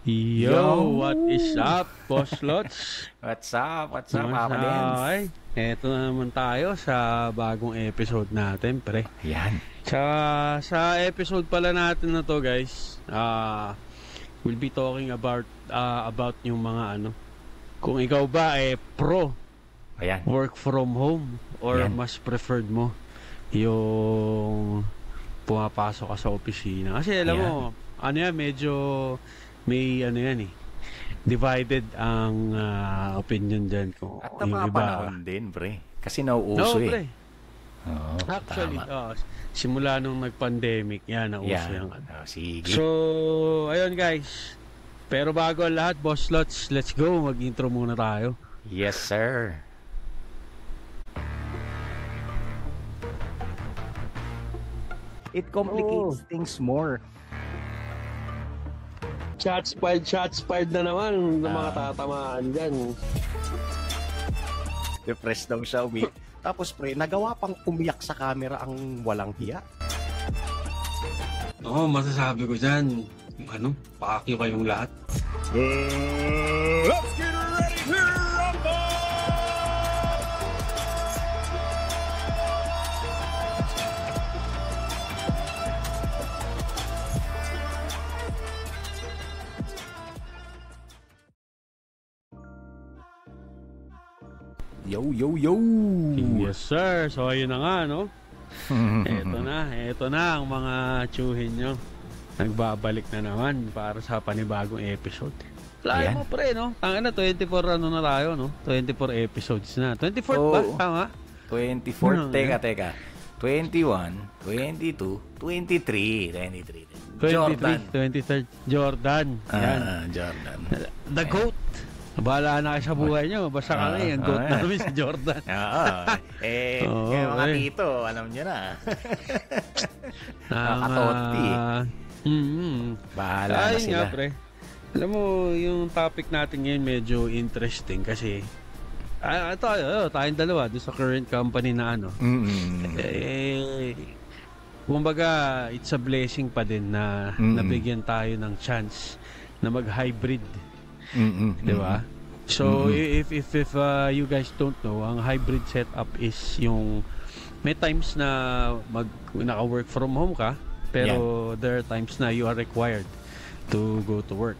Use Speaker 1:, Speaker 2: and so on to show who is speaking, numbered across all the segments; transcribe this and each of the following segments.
Speaker 1: Yo, what is up, Boss Lots?
Speaker 2: What's up? What's up, Papa Dance?
Speaker 1: Kamusta? Eto na naman tayo sa bagong episode natin, pre.
Speaker 2: Yan.
Speaker 1: Sa episode pala natin na to, guys, we'll be talking about yung mga kung ikaw ba pro
Speaker 2: Ayan.
Speaker 1: work from home or
Speaker 2: Yan.
Speaker 1: mas preferred mo yung pumapasok ka sa opisina. Kasi alam mo, medyo may divided ang opinion dyan kung
Speaker 2: At
Speaker 1: yung iba.
Speaker 2: napapanahon din, pre. Kasi nauuso
Speaker 1: pre.
Speaker 2: Oo,
Speaker 1: Actually,
Speaker 2: tama.
Speaker 1: simula nung nag-pandemic, nauso
Speaker 2: Yan.
Speaker 1: yung
Speaker 2: Sige.
Speaker 1: So, ayun guys. Pero bago ang lahat, Boss Lots, let's go. Mag-intro muna tayo.
Speaker 2: Yes, sir. It complicates things more.
Speaker 1: Shots fired na naman ng mga tatamaan dyan.
Speaker 2: Depressed daw siya, Tapos, pre, nagawa pang umiyak sa camera ang walang hiya.
Speaker 1: Oo, masasabi ko dyan, pakakyo kayong lahat.
Speaker 2: Let's get ready to rumble! Yo, yo, yo!
Speaker 1: Yes, sir. So, ayun na nga, no? Eto na ang mga tsuhin nyo. Nagbabalik na naman para sa panibagong episode. Lahat mo, pre, no? 24 na tayo, no? 24 episodes na. 24 ba? Tama?
Speaker 2: 24. Teka. 21, 22, 23. Jordan.
Speaker 1: 23rd. Jordan. Yan.
Speaker 2: Jordan.
Speaker 1: The GOAT. Bahala na kayo sa buhay nyo. Basta kami, ang GOAT namin si Jordan.
Speaker 2: Mga tito, alam nyo na. Nakakatoti. Bahala na sila.
Speaker 1: Nga, pre. Alam mo, yung topic natin ngayon medyo interesting kasi tayong dalawa doon sa current company na kumbaga, it's a blessing pa din na nabigyan tayo ng chance na mag-hybrid. Di ba? So, if you guys don't know, ang hybrid setup is yung may times na naka-work from home ka, pero there are times na you are required to go to work.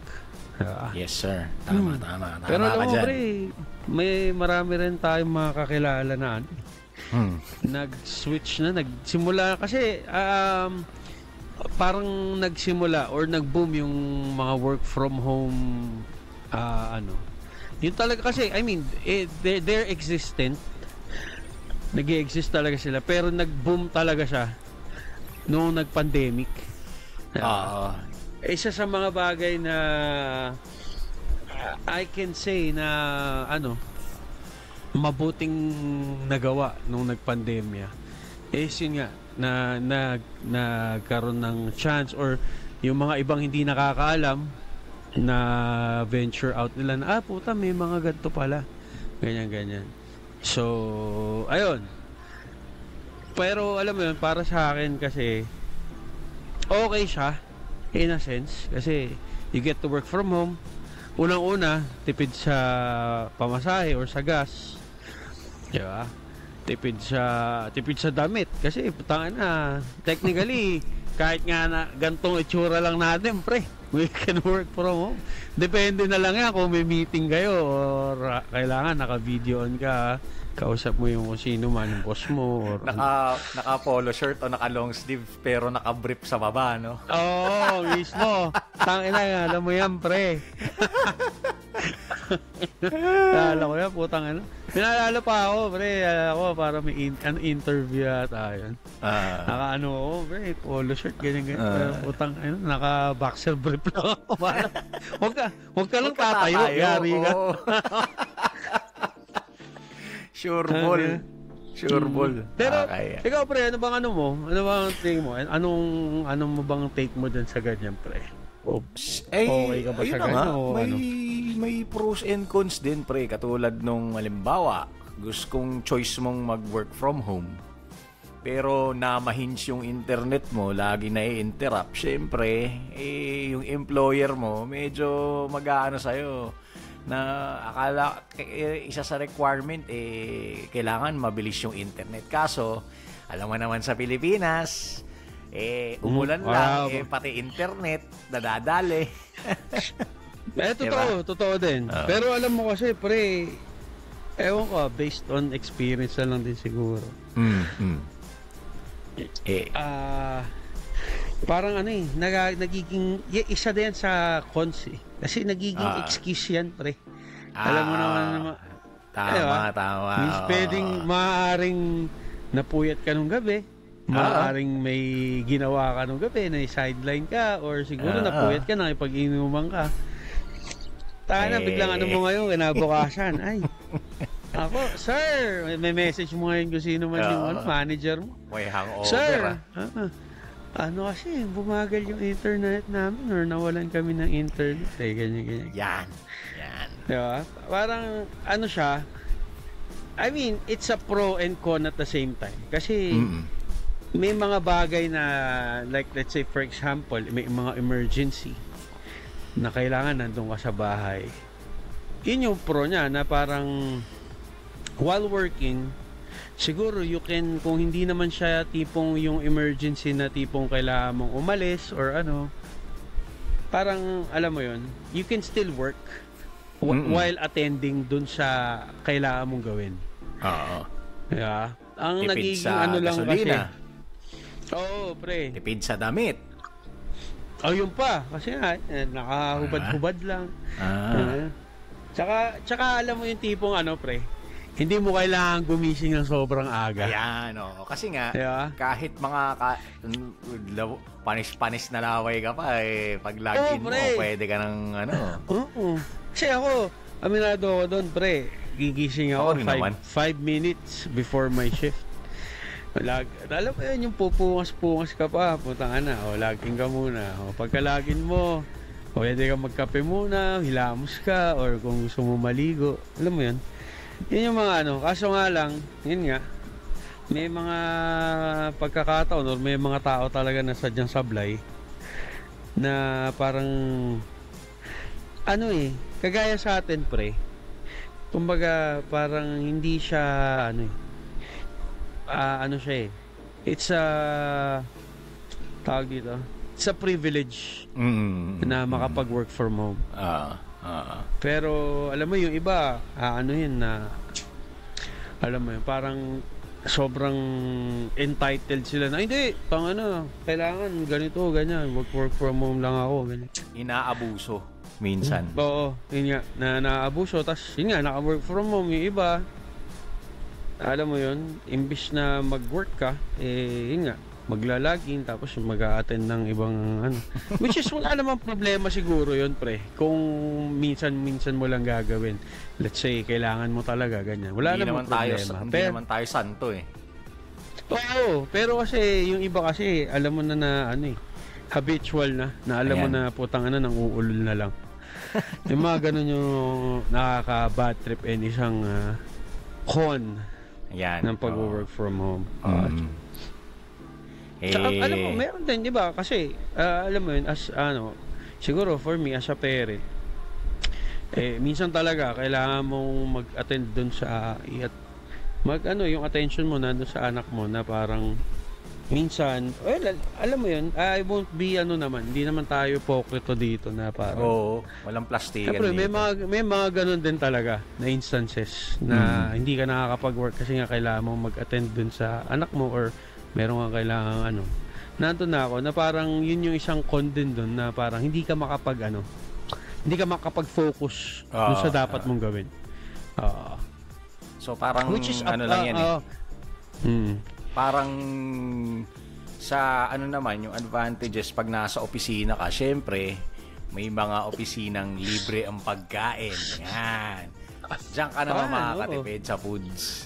Speaker 2: Yes, sir. Tama.
Speaker 1: Pero alam mo, pre, may marami rin tayong mga kakilala na nag-switch na, nagsimula kasi parang nagsimula or nag-boom yung mga work from home yun talaga kasi they're existent, nag-i-exist talaga sila, pero nag-boom talaga siya noong nag-pandemic. Isa sa mga bagay na I can say na mabuting nagawa nung nagpandemya is yun nga na nagkaroon ng chance or yung mga ibang hindi nakakaalam na venture out nila na puta, may mga ganito pala, ganyan. So ayun, pero alam mo yun, para sa akin kasi okay siya in a sense kasi you get to work from home. Unang-una, tipid sa pamasahe or sa gas, diba? Tipid sa damit kasi technically kahit nga na gantong itsura lang natin, pre, we can work from home. Depende na lang yan kung may meeting kayo or kailangan naka-video on ka, kausap mo yung sino man, yung boss mo or
Speaker 2: naka polo shirt o naka long sleeve pero naka brief sa baba, no?
Speaker 1: Mismo. Alam mo yan, pre. Naalala ko yan, putang Pinalala pa ako, pre. Para may interview ata yun. Pre, polo shirt, ganyan. Putang, naka boxer brief lang ako. Huwag ka lang tatayo. Yari ka.
Speaker 2: Sure ball.
Speaker 1: Pero, ikaw, pre, ano bang take mo? Anong mo bang take mo dun sa ganyan, pre?
Speaker 2: Oops.
Speaker 1: Okay ka ba sa ganyan?
Speaker 2: May pros and cons din, pre. Katulad nung halimbawa, gusto kong choice mong mag-work from home.
Speaker 3: pero na-hinge yung internet mo, lagi na-interrupt, syempre, yung employer mo, medyo mag-aano sa'yo, na akala, isa sa requirement, kailangan mabilis yung internet. Kaso, alam mo naman sa Pilipinas, umulan lang, pati internet, nadadali.
Speaker 1: Totoo din. Pero alam mo kasi, pre, ewan ko, based on experience na lang din siguro. Parang nagiging isa din sa cons eh. Kasi nagiging excuse yan, pre. Alam mo naman.
Speaker 3: Tama.
Speaker 1: Means pwedeng maaaring napuyat ka nung gabi. Maaaring may ginawa ka nung gabi, na sideline ka, or siguro napuyat ka, nakipag-inuman ka. Biglang mo ngayon, kinabukasan. Ay, ako, sir, may message mo ngayon kung sino man yung manager mo.
Speaker 3: May hangover,
Speaker 1: sir, kasi, bumagal yung internet namin or nawalan kami ng internet. Ganyan.
Speaker 3: Yan.
Speaker 1: Diba? Parang, siya, I mean, it's a pro and con at the same time. Kasi, may mga bagay na, like, let's say, for example, may mga emergency na kailangan nandun ka sa bahay. Yun yung pro niya, na parang, while working, siguro you can, kung hindi naman siya tipong yung emergency na tipong kailangan mong umalis or parang alam mo yun, you can still work while attending dun sa kailangan mong gawin. Yeah. Ang
Speaker 3: tipid
Speaker 1: nagiging
Speaker 3: sa
Speaker 1: lang
Speaker 3: gasolina.
Speaker 1: Kasi pre,
Speaker 3: tipid sa damit.
Speaker 1: Yun pa kasi nakahubad-hubad lang. Tsaka alam mo yung tipong pre, hindi mo kailangan gumising ng sobrang aga.
Speaker 3: Yan, kasi nga, kahit mga panis-panis na laway ka pa, pag login mo, pwede ka ng
Speaker 1: Kasi ako, aminado ako doon, pre. Gigising ako 5 minutes before my shift. Alam mo yun, yung pupungas-pungas ka pa, putang na, login ka muna. Pagka-login mo, pwede ka magkape muna, hilamos ka, or kung gusto mo maligo. Alam mo yun? Yun yung mga kaso nga lang, yun nga, may mga pagkakataon or may mga tao talaga na sadyang sablay na parang kagaya sa atin, pre. Kumbaga, parang hindi siya it's a tawag dito, it's a privilege na makapag-work from home. Pero alam mo yung iba, na alam mo yun, parang sobrang entitled sila na hindi, kailangan ganito, ganyan, work from home lang ako, ganyan.
Speaker 3: Inaabuso minsan.
Speaker 1: Oo, yun nga, naabuso, tas yun nga, naka-work from home yung iba. Alam mo yun, imbis na mag-work ka, yun nga, maglalagin tapos mag-a-attend ng ibang which is wala namang problema siguro yun, pre, kung minsan mo lang gagawin. Let's say kailangan mo talaga ganyan, wala namang problema.
Speaker 3: Hindi naman tayo santo
Speaker 1: Oo, pero kasi yung iba kasi alam mo na habitual na alam mo na putang nang uulol na lang. Yung mga ganun yung nakaka-bad trip and isang con ng pag-work from home. Saka, alam mo, meron din, di ba? Kasi, alam mo yun, siguro for me, as a parent, minsan talaga, kailangan mong mag-attend dun sa, yung attention mo na dun sa anak mo na parang, minsan, alam mo yun, I won't be, hindi naman tayo pokrito dito na parang,
Speaker 3: walang plastikan
Speaker 1: dito. May mga ganun din talaga na instances na hindi ka nakakapag-work kasi nga kailangan mong mag-attend dun sa anak mo or meron kang kailangan nandun na ako na parang yun yung isang con din dun na parang hindi ka hindi ka makapag-focus dun sa dapat mong gawin.
Speaker 3: So parang
Speaker 1: which is
Speaker 3: lang yan parang sa naman yung advantages pag nasa opisina ka, syempre may mga opisinang libre ang pagkain. Yan. Diyan ka naman makakatipid sa foods.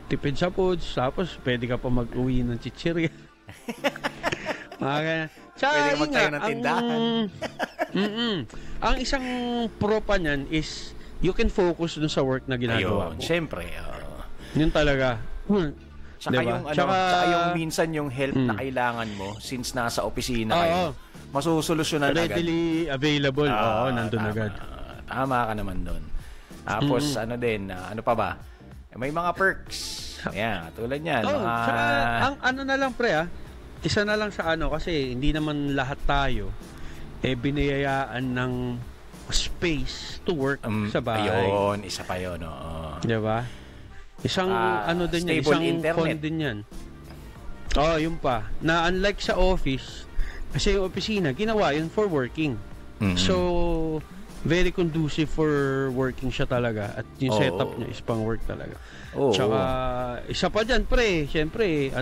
Speaker 1: Tipid sa foods, tapos pwede ka pa mag-uwi ng chichirya.
Speaker 3: Pwede ka magtayo ng tindahan.
Speaker 1: Ang isang pro pa niyan is you can focus dun sa work na ginagawa mo.
Speaker 3: Siyempre.
Speaker 1: Yun talaga.
Speaker 3: Tsaka
Speaker 1: Diba?
Speaker 3: yung tsaka yung minsan yung help na kailangan mo since nasa opisina kayo, masusolusyonan agad.
Speaker 1: Readily available. Oo, nandun
Speaker 3: tama.
Speaker 1: agad.
Speaker 3: Tama ka naman doon. Tapos ano din, ano pa ba? May mga perks. Ayan, tulad niyan.
Speaker 1: Tsaka, ang ano na lang pre isa na lang sa ano kasi hindi naman lahat tayo biniyayaan ng space to work sa bahay.
Speaker 3: Ayun, isa pa yun.
Speaker 1: Diba? Isang ano din yan,
Speaker 3: stable
Speaker 1: isang
Speaker 3: internet.
Speaker 1: con din yan. Yun pa. Na unlike sa office, kasi yung opisina, ginawa yun for working. So, very conducive for working siya talaga. At yung setup niya is pang work talaga. Tsaka, isa pa dyan, pre, syempre,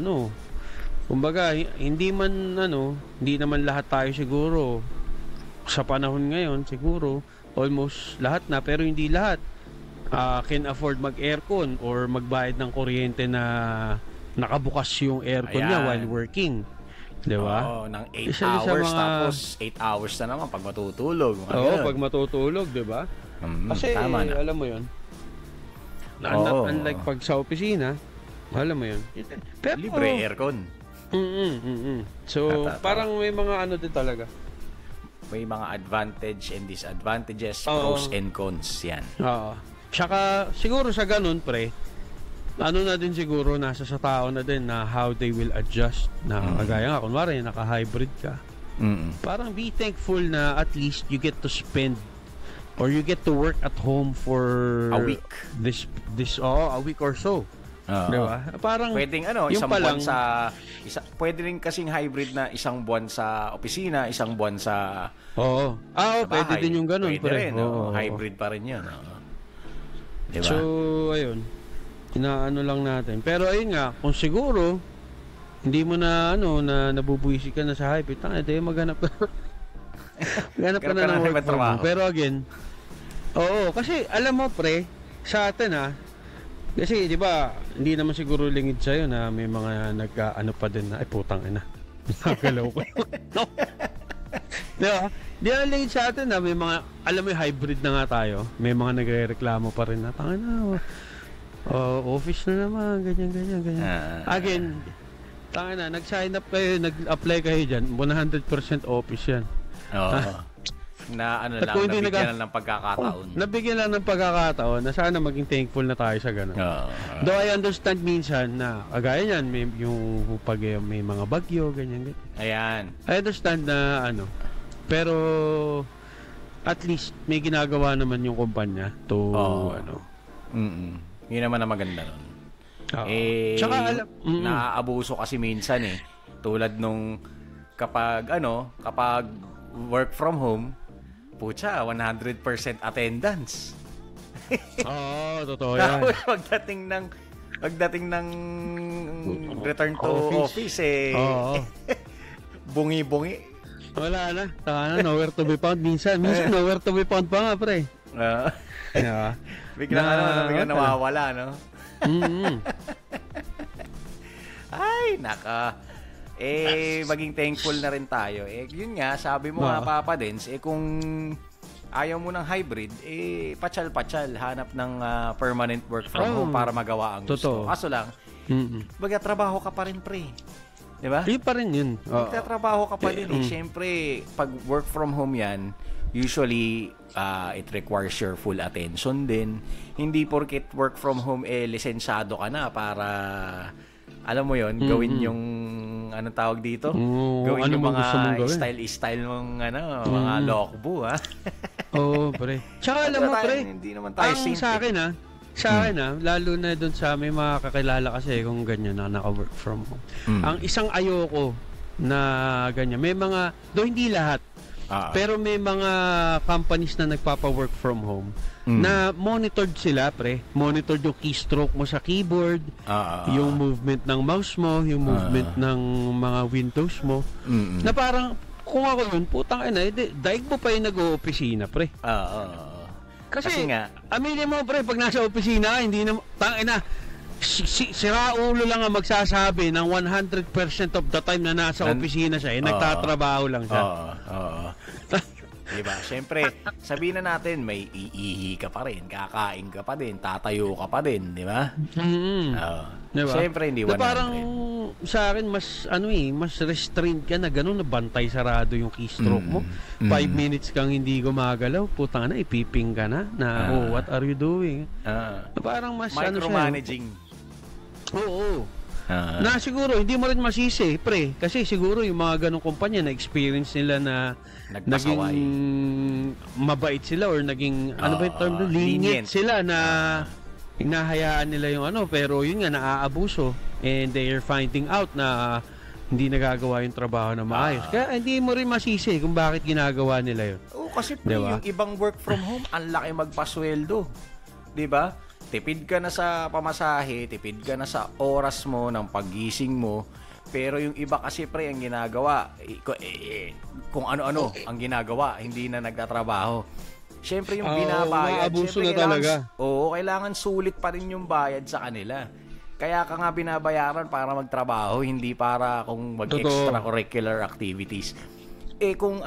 Speaker 1: kumbaga, hindi naman lahat tayo siguro, sa panahon ngayon, siguro, almost lahat na, pero hindi lahat can afford mag-aircon or magbayad ng kuryente na nakabukas yung aircon niya while working. Di ba?
Speaker 3: Ng 8 hours, tapos 8 hours na naman pag matutulog.
Speaker 1: Pag matutulog, di ba? Kasi,
Speaker 3: tama na.
Speaker 1: alam mo yun, unlike pag sa opisina, alam mo yun. Pero,
Speaker 3: libre aircon.
Speaker 1: So, parang may mga din talaga.
Speaker 3: May mga advantage and disadvantages, pros and cons yan.
Speaker 1: Tsaka, siguro sa ganun, pre, na din siguro, nasa sa tao na din na how they will adjust. Na kagaya nga, kunwari, naka-hybrid ka. Parang be thankful na at least you get to spend or you get to work at home for
Speaker 3: a week.
Speaker 1: A week or so. Diba? Parang
Speaker 3: pwedeng isang buwan sa pwede rin kasing hybrid na isang buwan sa opisina, isang buwan sa sa
Speaker 1: pwede din yung ganun,
Speaker 3: pre. Hybrid pa rin 'yun. Diba?
Speaker 1: So, ayun. Inaano lang natin. Pero ayun nga, kung siguro hindi mo na na nabubuisi ka na sa hybrid, maghanap ka. Maghanap ka na ng work from home. Pero again, kasi alam mo pre, sa atin kasi, di ba, hindi naman siguro lingid sa'yo na may mga nag-ano pa din na, putang ina. Nakagalaw ko. Di ba? Di naman lingid sa atin na may mga, alam mo yung hybrid na nga tayo, may mga nagre-reklamo pa rin na, tangina, office na naman, ganyan. Again, tangina, nag-sign up kayo, nag-apply kayo dyan, 100% office yan.
Speaker 3: Na nabigyan lang ng pagkakataon.
Speaker 1: Nabigyan lang ng pagkakataon na sana maging thankful na tayo sa ganun. Though I understand minsan na kagaya niyan, yung pag may mga bagyo, ganyan.
Speaker 3: Ayan.
Speaker 1: I understand na pero at least may ginagawa naman yung kumpanya to
Speaker 3: Yun naman ang maganda nun.
Speaker 1: Tsaka
Speaker 3: naaabuso kasi minsan tulad nung kapag work from home, pucha, 100% attendance.
Speaker 1: Totoo yan.
Speaker 3: Tapos pagdating ng return to office bungi-bungi.
Speaker 1: Wala na. Nowhere to be found. Minsan nowhere to be found pa nga, pre.
Speaker 3: Biglang nawawala, no? Ay, maging thankful na rin tayo. Yun nga, sabi mo nga, Papa Dens, kung ayaw mo ng hybrid, patsal-patsal, hanap ng permanent work from home para magawa ang gusto. Kaso lang, magtatrabaho ka pa rin, pre. Diba?
Speaker 1: Hindi pa rin yun.
Speaker 3: Magtatrabaho ka pa rin. Siyempre, pag work from home yan, usually, it requires your full attention din. Hindi porket work from home, lisensyado ka na para alam mo yon, gawin yung anong tawag dito? Gawin yung mga style mong mga lokbo,
Speaker 1: pre. Tsaka alam mo, pre,
Speaker 3: hindi naman tayo simple.
Speaker 1: Sa akin, lalo na doon sa may mga kakilala kasi kung ganyan na naka-work from home. Ang isang ayoko na ganyan, may mga, hindi lahat, pero may mga companies na nagpapa-work from home na monitored sila, pre. Monitored yung keystroke mo sa keyboard, yung movement ng mouse mo, yung movement ng mga windows mo. Na parang, kung ako yun, putang ina, daig mo pa yung nag-o-opisina, pre. Kasi nga, aminin mo, pre, pag nasa opisina, hindi na, tangina, siraulo lang ang magsasabi ng 100% of the time na nasa opisina siya, nagtatrabaho lang siya.
Speaker 3: Diba? Siyempre, sabihin na natin, may iihi ka pa rin, kakain ka pa din, tatayo ka pa din, di ba?
Speaker 1: Diba?
Speaker 3: Siyempre, hindi 100.
Speaker 1: Parang sa akin, mas restrained ka na gano'n, nabantay sarado yung keystroke mo. 5 minutes kang hindi gumagalaw, putang na, ipiping ka na, what are you doing? Parang mas,
Speaker 3: micromanaging.
Speaker 1: Oo. Na siguro, hindi mo rin masisi, pre. Kasi siguro yung mga ganong kumpanya, na-experience nila na
Speaker 3: nagpasaway.
Speaker 1: naging mabait sila or naging, ano ba yung term doon? Lenient sila na hinahayaan nila yung pero yun nga, naaabuso. And they are finding out na hindi nagagawa yung trabaho na maayos. Kaya hindi mo rin masisi kung bakit ginagawa nila yun.
Speaker 3: Oo, kasi pre, yung ibang work from home, ang laki magpasweldo. Diba? Tipid ka na sa pamasahe, tipid ka na sa oras mo ng paggising mo, pero yung iba kasi pre ang ginagawa, kung ano-ano ang ginagawa, hindi na nagtatrabaho. Siyempre yung binabayad,
Speaker 1: siyempre talaga.
Speaker 3: Kailangan sulit pa rin yung bayad sa kanila. Kaya ka nga binabayaran para magtrabaho, hindi para kung mag-extracurricular activities. Kung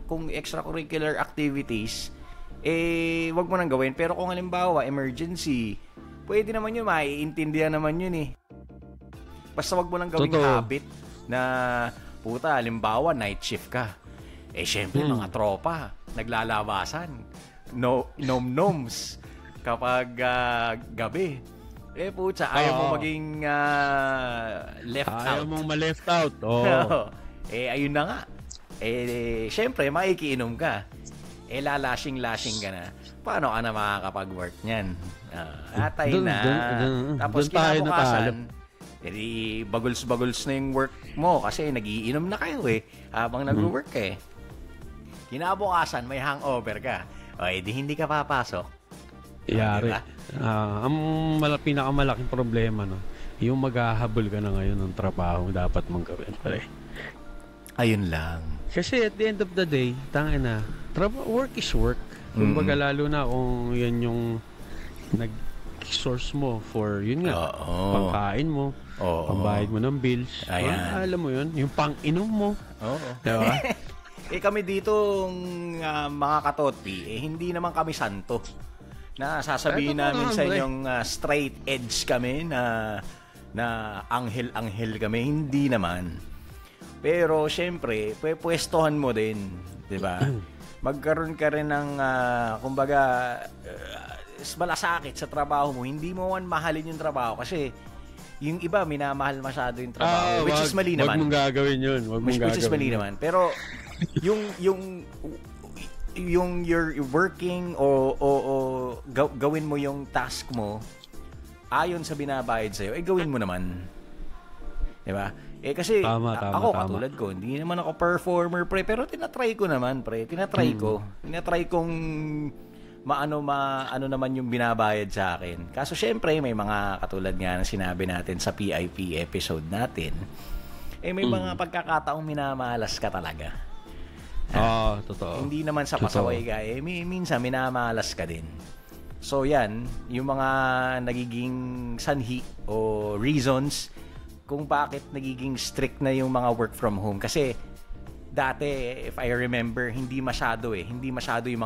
Speaker 3: kung extracurricular activities, wag mo nang gawin. Pero kung halimbawa, emergency, pwede naman yun, maiintindihan naman yun eh. Basta wag mo nang gawing habit na, puta, halimbawa, night shift ka. Syempre, mga tropa, naglalabasan. Nom-noms kapag gabi. Puta, ayaw mo maging left out.
Speaker 1: Ayaw mong ma-left out.
Speaker 3: Ayun na nga. Syempre, maikiinom ka. Lalashing-lashing ka na. Paano ka na makakapag-work niyan? Atay na. Tapos kinabukasan, baguls-baguls na yung work mo kasi nagiinom na kayo habang nag-work Kinabukasan, may hangover ka. Di hindi ka papasok.
Speaker 1: Yari. Ang pinakamalaking problema, yung maghahabol ka na ngayon ng trabaho dapat mong gawin.
Speaker 3: Ayun lang.
Speaker 1: Kasi at the end of the day, work is work. Kumbaga lalo na kung yan yung nag-source mo for, yun nga, pangkain mo, pambayad mo ng bills. Alam mo yun, yung pang-inom mo. Diba?
Speaker 3: Kami dito, mga katotpi, hindi naman kami santo. Na sasabihin namin sa inyong straight edge kami na anghel-anghel kami. Hindi naman. Pero, syempre, pwestuhan mo din, di ba? Magkaroon ka rin ng, kumbaga, malasakit sa trabaho mo. Hindi mo man mahalin yung trabaho kasi yung iba, minamahal masyado yung trabaho. Which is mali naman.
Speaker 1: Huwag mong gagawin yun.
Speaker 3: Which is mali naman. Pero, yung you're working o gawin mo yung task mo ayon sa binabayad sa'yo, gawin mo naman. Diba? Kasi
Speaker 1: tama.
Speaker 3: Katulad ko, hindi naman ako performer, pre, pero tinatry ko naman, pre. Tinatry kong ano naman yung binabayad sa akin. Kaso syempre, may mga katulad nga na sinabi natin sa PIP episode natin, may mga pagkakataong minamalas ka talaga.
Speaker 1: Totoo.
Speaker 3: Hindi naman sa pasaway ka, minsan minamalas ka din. So yan, yung mga nagiging sanhi o reasons kung bakit nagiging strict na yung mga work from home. Kasi dati, if I remember, hindi masyado yung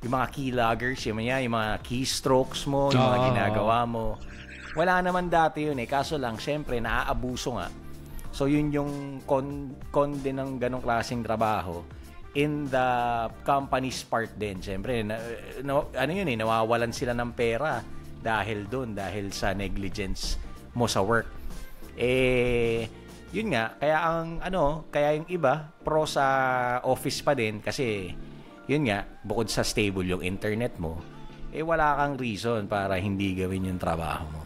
Speaker 3: mga keyloggers, yung mga keystrokes mo, yung mga ginagawa mo. Wala naman dati yun kaso lang, syempre, naaabuso nga. So yun yung con din ng ganong klaseng trabaho in the company's part din. Syempre, nawawalan sila ng pera dahil sa negligence mo sa work. Yun nga, kaya yung iba pro sa office pa din kasi yun nga, bukod sa stable yung internet mo, wala kang reason para hindi gawin yung trabaho mo.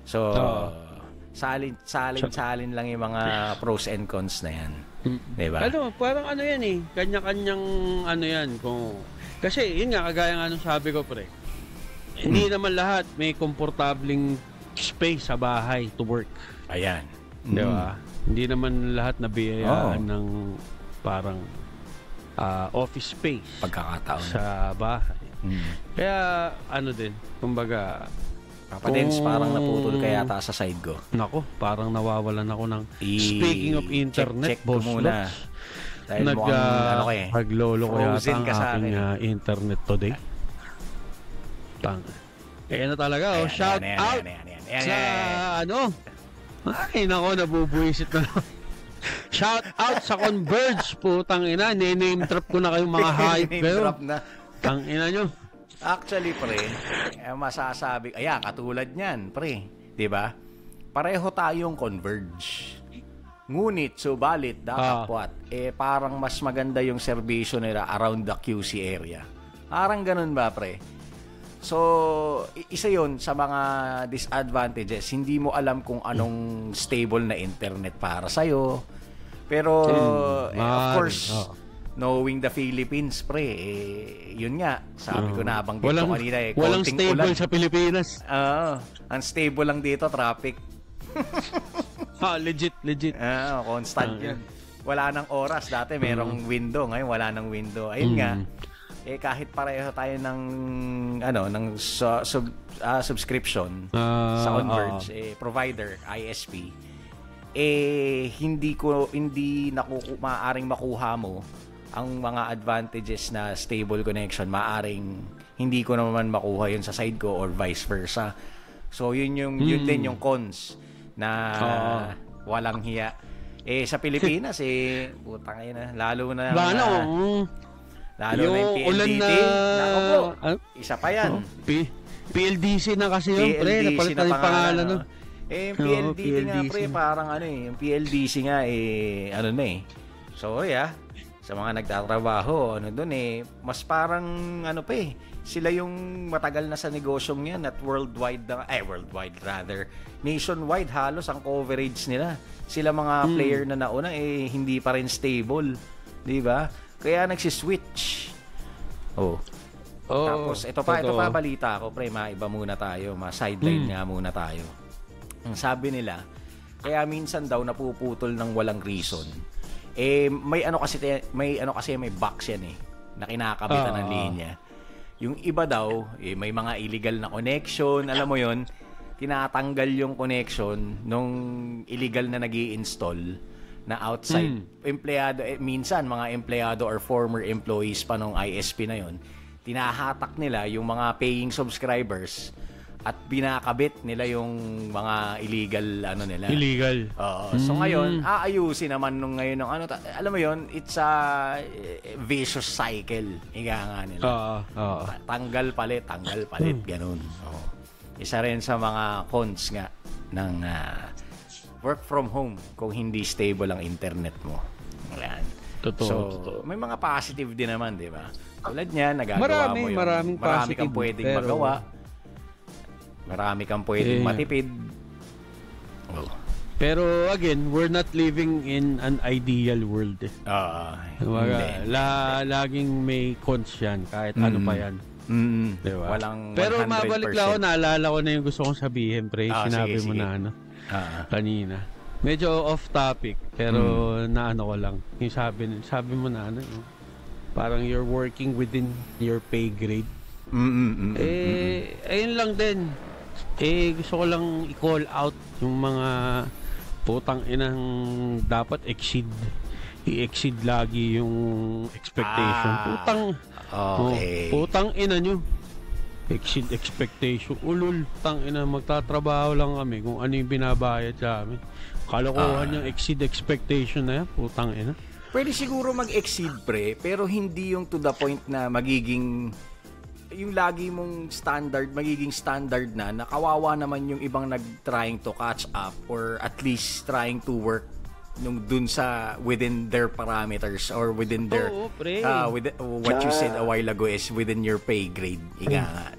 Speaker 3: So, salin lang yung mga pros and cons na yan. Diba?
Speaker 1: Parang yan kanya-kanyang yan. Kasi yun nga, kagaya nga nung sabi ko, pre, hindi naman lahat may komportabling space sa bahay to work.
Speaker 3: Ayan.
Speaker 1: Diba? Hindi naman lahat nabiyayaan ng parang office space
Speaker 3: pagkakataon
Speaker 1: sa bahay. Kaya kumbaga
Speaker 3: Papadens, parang naputol ka yata sa side ko.
Speaker 1: Nako, parang nawawalan ako ng speaking of internet,
Speaker 3: check muna. Dahil mukhang, ano ko eh,
Speaker 1: naglolo ko yata
Speaker 3: frozen
Speaker 1: ang
Speaker 3: ka sa
Speaker 1: aking
Speaker 3: akin.
Speaker 1: internet today. Kaya na talaga,
Speaker 3: Ayan,
Speaker 1: shout
Speaker 3: ayan,
Speaker 1: out
Speaker 3: ayan.
Speaker 1: sa ano. Ay, nako, nabubuisit na lang. Shout out sa Converge, putang ina. Name drop ko na kayong mga hype
Speaker 3: Name
Speaker 1: kayo.
Speaker 3: drop na.
Speaker 1: Tang ina nyo.
Speaker 3: Actually, pre, masasabi, katulad niyan, pre, 'di ba? Pareho tayong Converge. Ngunit, subalit, dakapwat, parang mas maganda yung serbisyo nila around the QC area. Parang ganun ba, pre? So, isa yon sa mga disadvantages. Hindi mo alam kung anong stable na internet para sa'yo. Pero, of course, knowing the Philippines, pre, yun nga, sabi ko na, banggit ko kanina,
Speaker 1: walang
Speaker 3: konting
Speaker 1: stable
Speaker 3: ulan.
Speaker 1: sa Pilipinas.
Speaker 3: Unstable lang dito, traffic.
Speaker 1: Legit.
Speaker 3: Constant yun. Wala nang oras. Dati merong window. Ngayon wala nang window. Ayun nga. Kahit pareho tayo ng subscription sa Converge, provider, ISP, hindi maaaring makuha mo ang mga advantages na stable connection. Maaring hindi ko naman makuha yun sa side ko or vice versa. So yun din yung cons na walang hiya. Sa Pilipinas, putang ina, lalo na yung PLDT. Nako po, isa pa yan.
Speaker 1: PLDC na kasi yun, pre. Napalit na yung pangalan.
Speaker 3: Yung PLDT nga, pre, parang yung PLDC nga, sorry sa mga nagtatrabaho, mas parang, sila yung matagal na sa negosyong yan at worldwide nationwide halos ang coverage nila. Sila mga player na nauna, hindi pa rin stable. Di ba? Kaya nagsiswitch. Tapos, ito pa balita ko, pre, maiba muna tayo, sideline nga muna tayo. Ang sabi nila, kaya minsan daw napuputol ng walang reason. May box yan na kinakabitan ng linya. Yung iba daw, may mga illegal na connection, alam mo yon, tinatanggal yung connection nung illegal na nag-i-install na outside empleyado, minsan mga empleyado or former employees pa nung ISP na yon, tinahatak nila yung mga paying subscribers at binakabit nila yung mga illegal nila.
Speaker 1: Illegal.
Speaker 3: So ngayon, aayusin naman nung ngayon ng alam mo yon, it's a vicious cycle. Ika nga nila. Tanggal palit, ganun. Isa rin sa mga cons nga ng work from home kung hindi stable ang internet mo. Ayan.
Speaker 1: Totoo.
Speaker 3: May mga positive din naman, di ba? Tulad niyan, nagagawa mo yun.
Speaker 1: Maraming
Speaker 3: Marami
Speaker 1: positive,
Speaker 3: kang pwedeng magawa. Marami kang pwedeng matipid.
Speaker 1: Pero again, we're not living in an ideal world. Laging may cons yan, kahit ano pa yan.
Speaker 3: Diba? Walang 100%.
Speaker 1: Pero mabalik lang ako, naalala ko na yung gusto kong sabihin, pre. Sinabi mo na kanina. Medyo off topic, pero naano ko lang. Yung sabi mo na parang you're working within your pay grade. Ayun lang din. Gusto ko lang i-call out yung mga putang inang dapat i-exceed lagi yung expectation. Putang ina nyo. Exceed expectation. Ulul, tang ina, magtatrabaho lang kami kung ano yung binabayad sa amin. Kalokohan yung exceed expectation na yan, putang ina.
Speaker 3: Pwede siguro mag-exceed, pre, pero hindi yung to the point na magiging yung lagi mong magiging standard na nakawawa naman yung ibang trying to catch up or at least trying to work dun sa within their parameters or within their what you said a while ago is within your pay grade. Ika nga.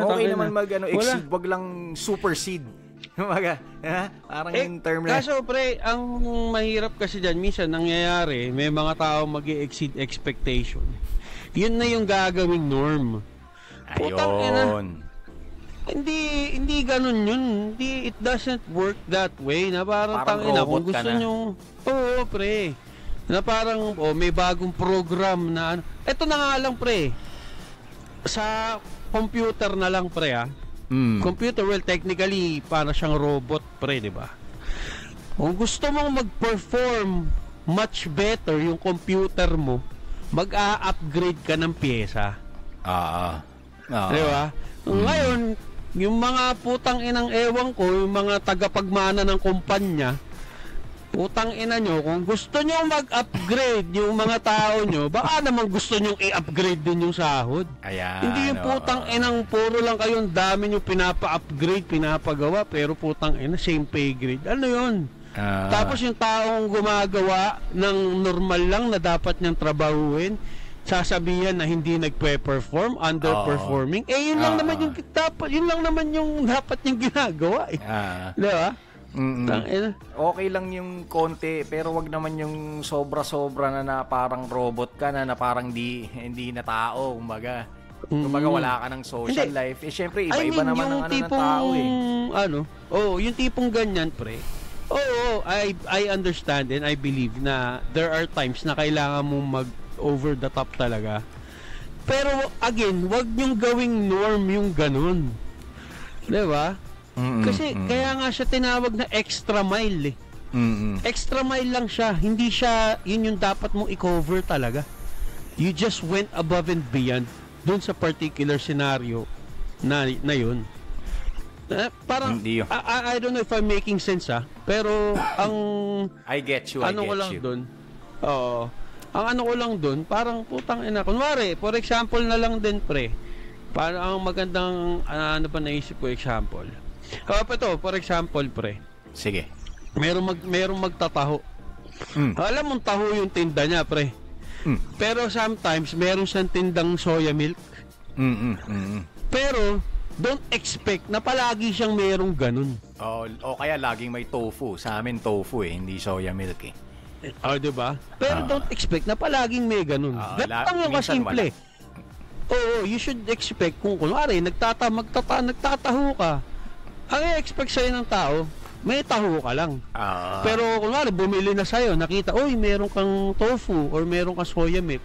Speaker 3: Okay naman exceed, wag lang supersede. Parang yung term na.
Speaker 1: Kaso pre, ang mahirap kasi dyan, minsan nangyayari, may mga tao mag-exceed expectation. Yun na yung gagawing norm.
Speaker 3: Ayun.
Speaker 1: Hindi ganun yun. It doesn't work that way. Na parang tangina, kung gusto nyo, pre. Na parang, may bagong program na Ito na nga lang, pre. Sa computer na lang, pre, Computer, well, technically, para siyang robot, pre, di ba? Kung gusto mong mag-perform much better yung computer mo, mag-a-upgrade ka ng pyesa. Di ba? Ngayon, yung mga putang inang ewan ko, yung mga tagapagmana ng kumpanya, putang ina nyo, kung gusto nyo mag-upgrade yung mga tao nyo, baka naman gusto nyo i-upgrade din yung sahod.
Speaker 3: Ayan,
Speaker 1: hindi yung putang inang puro lang kayong dami nyo pinapa-upgrade, pinapagawa, pero putang ina, same pay grade. Ano yun? Tapos yung taong gumagawa ng normal lang na dapat niyang trabahuin, sasabihan na hindi nagpe-perform, underperforming. Yun lang naman yung dapat niyang ginagawa eh. Di ba?
Speaker 3: Okay lang yung konti, pero wag naman yung sobra-sobra na parang robot ka na parang hindi na tao, kumbaga. Kumbaga wala ka ng social life. Syempre iba-iba naman ang ng tao eh.
Speaker 1: Yung tipong ganyan, pre. I understand and I believe na there are times na kailangan mong mag over the top talaga. Pero again, wag niyong gawing norm yung ganun. 'Di ba? Kasi kaya nga siya tinawag na extra mile eh. Extra mile lang siya, hindi siya yun yung dapat mong i-cover talaga. You just went above and beyond dun sa particular scenario na yun. Parang I don't know if I'm making sense pero ang
Speaker 3: I get you.
Speaker 1: Ang ano ko lang dun, parang putang ina. Kunwari, for example na lang din, pre. Parang ang magandang ano pa naisip ko example. Ito, for example, pre.
Speaker 3: Sige.
Speaker 1: Merong magtataho. Alam mong taho yung tinda niya, pre. Pero sometimes, meron siyang tindang soya milk. Pero, don't expect na palagi siyang merong ganun.
Speaker 3: O kaya laging may tofu. Sa amin, tofu hindi soya milk eh.
Speaker 1: Diba? Pero don't expect na palaging may ganun. Ganun yung kasimple. You should expect kung kunwari, nagtataho ka. Ang i-expect sa'yo ng tao, may taho ka lang. Pero kunwari, bumili na sa'yo, nakita, meron kang tofu or meron kang soya milk.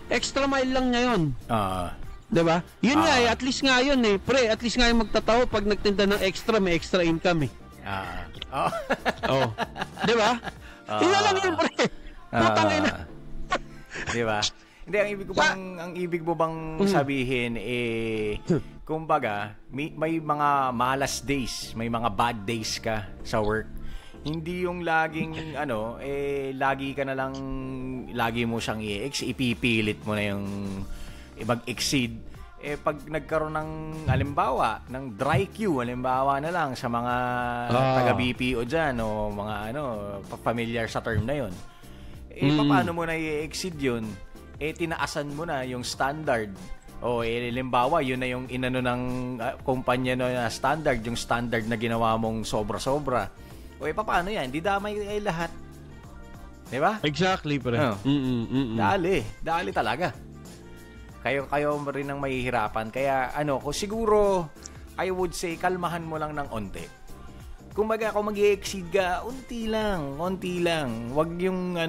Speaker 1: Extra mile lang niya yun. Diba? Yun nga at least nga yun eh. Pre, at least nga yung magtataho pag nagtinda ng extra, may extra income eh. Diba? Yun lang yun, pre. Putang ina.
Speaker 3: Diba? Hindi, ang ibig mo bang sabihin kumbaga, may mga malas days, may mga bad days ka sa work. Hindi yung laging lagi ka na lang, lagi mo siyang ipipilit mo na yung mag-exceed. Pag nagkaroon ng halimbawa, ng dry queue, halimbawa na lang sa mga taga-BPO dyan o mga familiar sa term na yun. Paano mo na i-exceed yun? Tinaasan mo na yung standard. Halimbawa, yun na yung inano ng kumpanya na standard, yung standard na ginawa mong sobra-sobra. Paano yan? Di damay lahat. Diba?
Speaker 1: Exactly, pre.
Speaker 3: Dali talaga. Kayo rin ang mahihirapan. Kaya siguro I would say kalmahan mo lang ng onte. Kumbaga kung mag-i-exceed ka, onti lang. Wag yung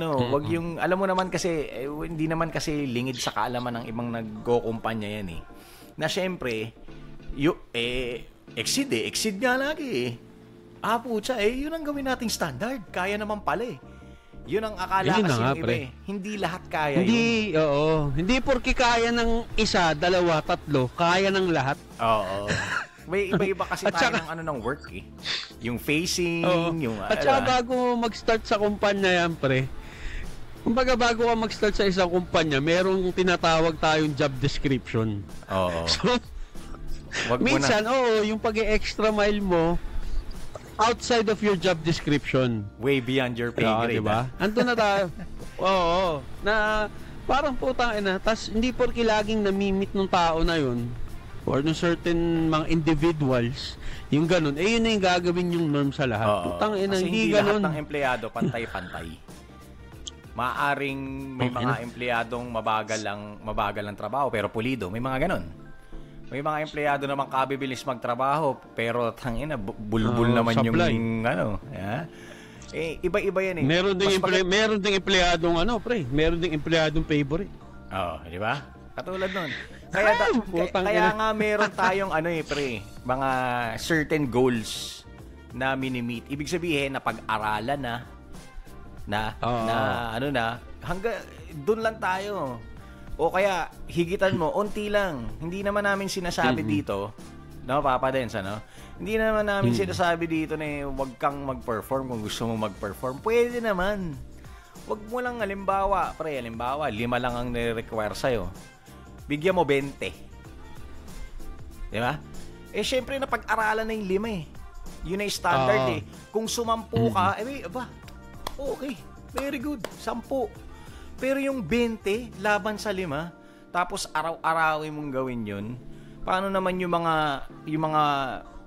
Speaker 3: alam mo naman kasi hindi naman kasi lingid sa kaalaman ng ibang nagko-kumpanya yan eh. Na syempre, exceed nga lagi eh. Putya yun ang gawin nating standard. Kaya naman pala eh. Yun ang akala kasi ng iba eh. Hindi lahat kaya yun.
Speaker 1: Hindi porke kaya ng isa, dalawa, tatlo, kaya ng lahat.
Speaker 3: May iba-iba kasi tayo ng work eh. Yung facing, yung
Speaker 1: At saka bago mag-start sa kumpanya yan, pre. Kumbaga bago ka mag-start sa isang kumpanya, merong tinatawag tayong job description. So, minsan, yung pag-extra mile mo, outside of your job description.
Speaker 3: Way beyond your pay grade.
Speaker 1: Diba? Ando na tayo. Na parang putang ina. Tas hindi porke laging namimit ng tao na yun or ng certain mga individuals, yung ganun, yun na yung gagawin yung norm sa lahat. Putang ina, hindi ganun.
Speaker 3: Lahat ng empleyado pantay-pantay. Maaring may mga empleyadong mabagal lang trabaho pero pulido. May mga ganun. May mga empleyado naman kabibilis magtrabaho pero tangina bulbul naman
Speaker 1: supply.
Speaker 3: Yung iba-iba yan eh.
Speaker 1: Meron ding empleyadong pre. Meron ding empleyadong favorite.
Speaker 3: Di ba? Katulad nun. Kaya nga meron tayong pre, mga certain goals na minimit. Ibig sabihin na pag-aralan na hanggang doon lang tayo. O kaya higitan mo unti lang. Hindi naman namin sinasabi dito, no, Papa Dens, ano? Hindi naman namin sinasabi dito na wag kang mag-perform kung gusto mo mag-perform. Pwede naman. Wag mo lang halimbawa, 5 lang ang nire-require sa'yo. Bigyan mo 20. Di ba? Syempre napag-aralan na yung 5 eh. Yun ay standard eh. Kung 10 ka, okay, very good, 10. Pero yung 20, laban sa 5, tapos araw-arawin mong gawin yun, paano naman yung mga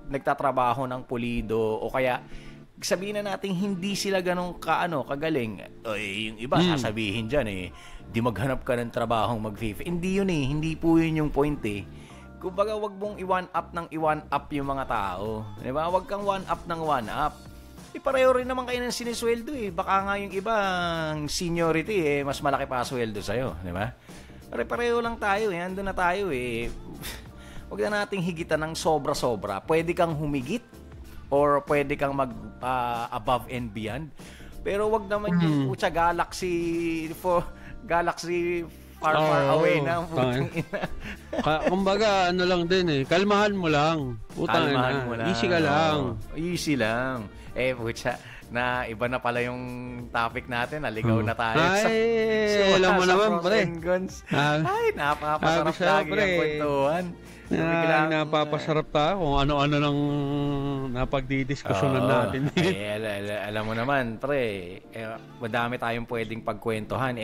Speaker 3: nagtatrabaho ng pulido o kaya sabihin na natin hindi sila ganun kagaling. Yung iba sasabihin dyan di maghanap ka ng trabahong mag-FIFA. Hindi yun hindi po yun yung point Kumbaga, wag mong i-one-up yung mga tao. Diba? Wag kang one-up ng one-up. Pareho rin naman kayo ng sinisweldo Baka nga yung iba, seniority mas malaki pa sweldo sa'yo. Diba? Pare-pareho lang tayo Andun na tayo Wag na nating higitan ng sobra-sobra. Pwede kang humigit or pwede kang mag above and beyond. Pero wag naman yung galaxy far away na.
Speaker 1: Kumbaga, lang din kalmahan mo lang.
Speaker 3: Kalmahan mo lang.
Speaker 1: Easy ka lang.
Speaker 3: Easy lang. Na iba na pala yung topic natin. Naligaw na tayo.
Speaker 1: Alam mo naman, pre.
Speaker 3: Napapasarap lagi ang kwentuhan.
Speaker 1: Napapasarap tayo kung ano-ano lang napagdidiskusyonan natin.
Speaker 3: Alam mo naman, pre, madami tayong pwedeng pagkwentuhan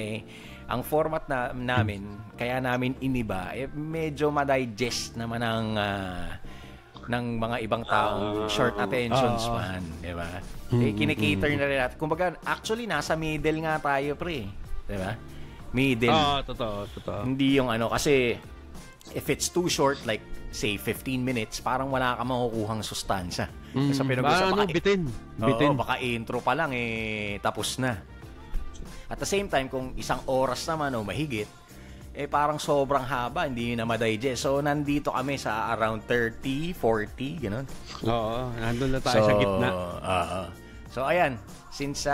Speaker 3: ang format namin, kaya namin iniba, medyo ma-digest naman ng mga ibang taong short attention span, di ba? Kinikater na rin natin. Kumbaga, actually, nasa middle nga tayo, pre. Di ba? Middle.
Speaker 1: Totoo.
Speaker 3: Hindi yung kasi if it's too short, like, say, 15 minutes, parang wala ka makukuhang sustansya. Sa pinag-usap,
Speaker 1: bitin.
Speaker 3: Baka intro pa lang, tapos na. At the same time, kung 1 oras naman o mahigit, parang sobrang haba, hindi na ma-digest. So, nandito kami sa around 30, 40, gano'n.
Speaker 1: Oo, nandun na tayo sa gitna.
Speaker 3: So, ayan. Since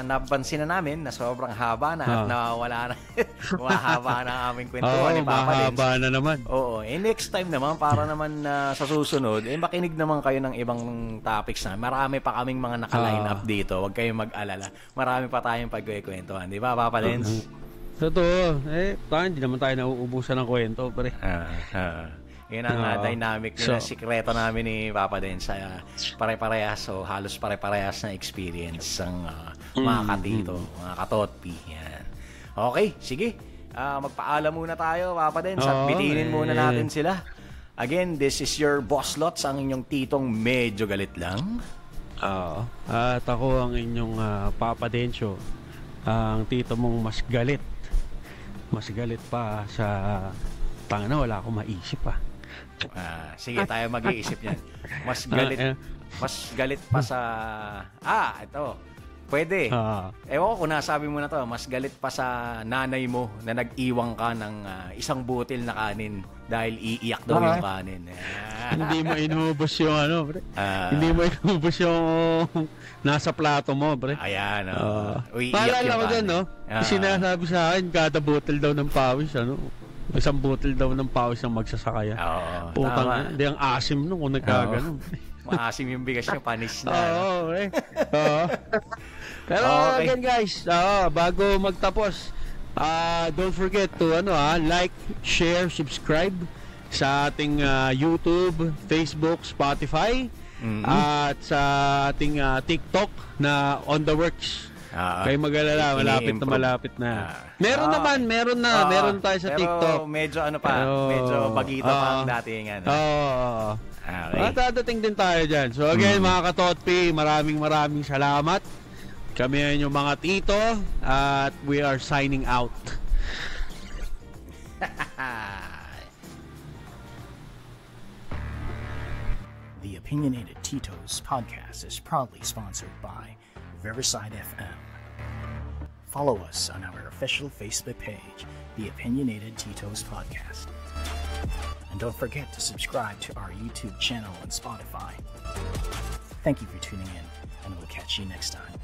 Speaker 3: napansin na namin na sobrang haba na at nawawala na, mahaba na ang aming kwentuhan ni Papa Dens.
Speaker 1: Mahaba na naman.
Speaker 3: Oo. Next time naman, para naman sa susunod, makinig naman kayo ng ibang topics na. Marami pa kaming mga naka-line up dito. Huwag kayong mag-alala. Marami pa tayong pagkwentuhan. Di ba, Papa Dens?
Speaker 1: Totoo. Hindi naman tayo nauubusan ng kwento, pre.
Speaker 3: Yun ang dynamic na sikreto namin ni Papa Dens. Pare-parehas, halos pare-parehas na experience ang mga katito, mga katotpi. Yan. Okay, sige. Magpaalam muna tayo, Papa Dens, at bitinin muna natin sila. Again, this is your Boss Lots, ang inyong titong medyo galit lang.
Speaker 1: At ako ang inyong Papa Densyo, ang tito mong mas galit. Mas galit pa sa wala akong maisip
Speaker 3: sige, tayo mag-iisip yan. Mas galit pa sa ito. Pwede. Ewan ko kung nasabi mo na to. Mas galit pa sa nanay mo na nag-iwang ka ng 1 butil na kanin dahil iiyak daw yung kanin.
Speaker 1: Hindi mo inubos yung pre. Hindi mo inubos yung nasa plato mo, pre.
Speaker 3: Ayan,
Speaker 1: paalala ko dyan, sinasabi sa akin, kada butil daw ng pawis, 1 butil daw ng pawis ang magsasakaya. Putang, hindi ang asim nung kung nagkaganon.
Speaker 3: Maasim yung bigas nyo, panis na.
Speaker 1: Pero again guys, bago magtapos, don't forget to like, share, subscribe sa ating YouTube, Facebook, Spotify, at sa ating TikTok na On The Works. Kayo mag-alala, malapit na. Meron tayo sa TikTok.
Speaker 3: Pero medyo medyo bagito pa ang dating
Speaker 1: Okay. Dadating din tayo dyan. So again, mga katotpi, maraming salamat. Kami ay yung mga tito at we are signing out.
Speaker 4: The Opinionated Tito's podcast is proudly sponsored by Riverside FM. Follow us on our official Facebook page, The Opinionated Tito's Podcast. And don't forget to subscribe to our YouTube channel and Spotify. Thank you for tuning in, and we'll catch you next time.